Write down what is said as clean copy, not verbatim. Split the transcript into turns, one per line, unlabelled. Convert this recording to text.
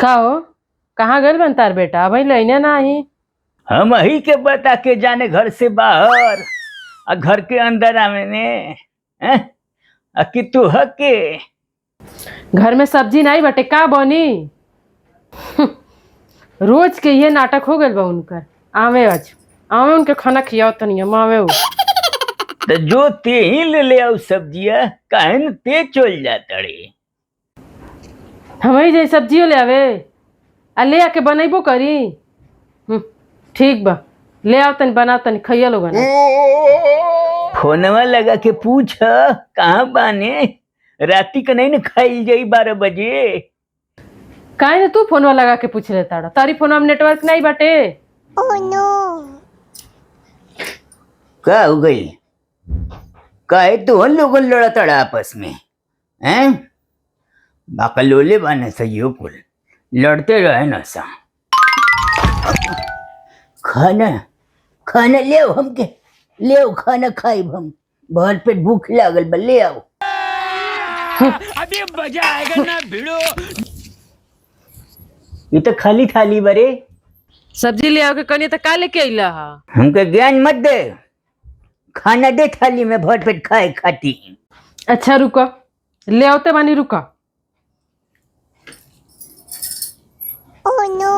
का हो? कहाँ गल बन तार बेटा? अभी लैने ना ही।
हम ही के बता के जाने घर से बाहर आ घर के अंदर आवेने हैं? आ कि तू हके
घर में सब्जी नहीं बटे का बनी? रोज के ये नाटक हो गए बा उनकर। आवे आज आवे उनके खाना खियाओ तनी हम आवे उ।
तो जो ते ही ले आओ सब्जिया काहे न ते चल जाता रे।
हम ही जाई सब्जियों ले आवे आ ले आके बनैबो करी। ठीक बा, ले आओ तनी बनाओ तनी खइया लोगन।
फोनवा लगा के पूछ कहाँ बाने, राती का नहीं न खाई जाई 12 बजे।
काहे ने तू फोनवा लगा के पूछ ले ताड़ा? तारी फोनवा में नेटवर्क नहीं बाटे।
Oh no!
का हो गई? काहे तो हम लोग लड़ा तड़ा आपस में हैं? बाकलोले बाने सही कुल लड़ते रहे ना सा। खाना खाना ले आओ, हमके ले आओ खाना खाई हम, भर पेट भूख लागल बा, ले आओ। अभी मजा आएगा ना भिड़ो। ये तो खाली थाली बरे।
सब्जी ले आओ के कनी तो का लेके अइला हा?
हमके ज्ञान मत दे, खाना दे थाली में भर पेट खाए खाती।
अच्छा रुको, ले आओते बानी रुका।
Oh no!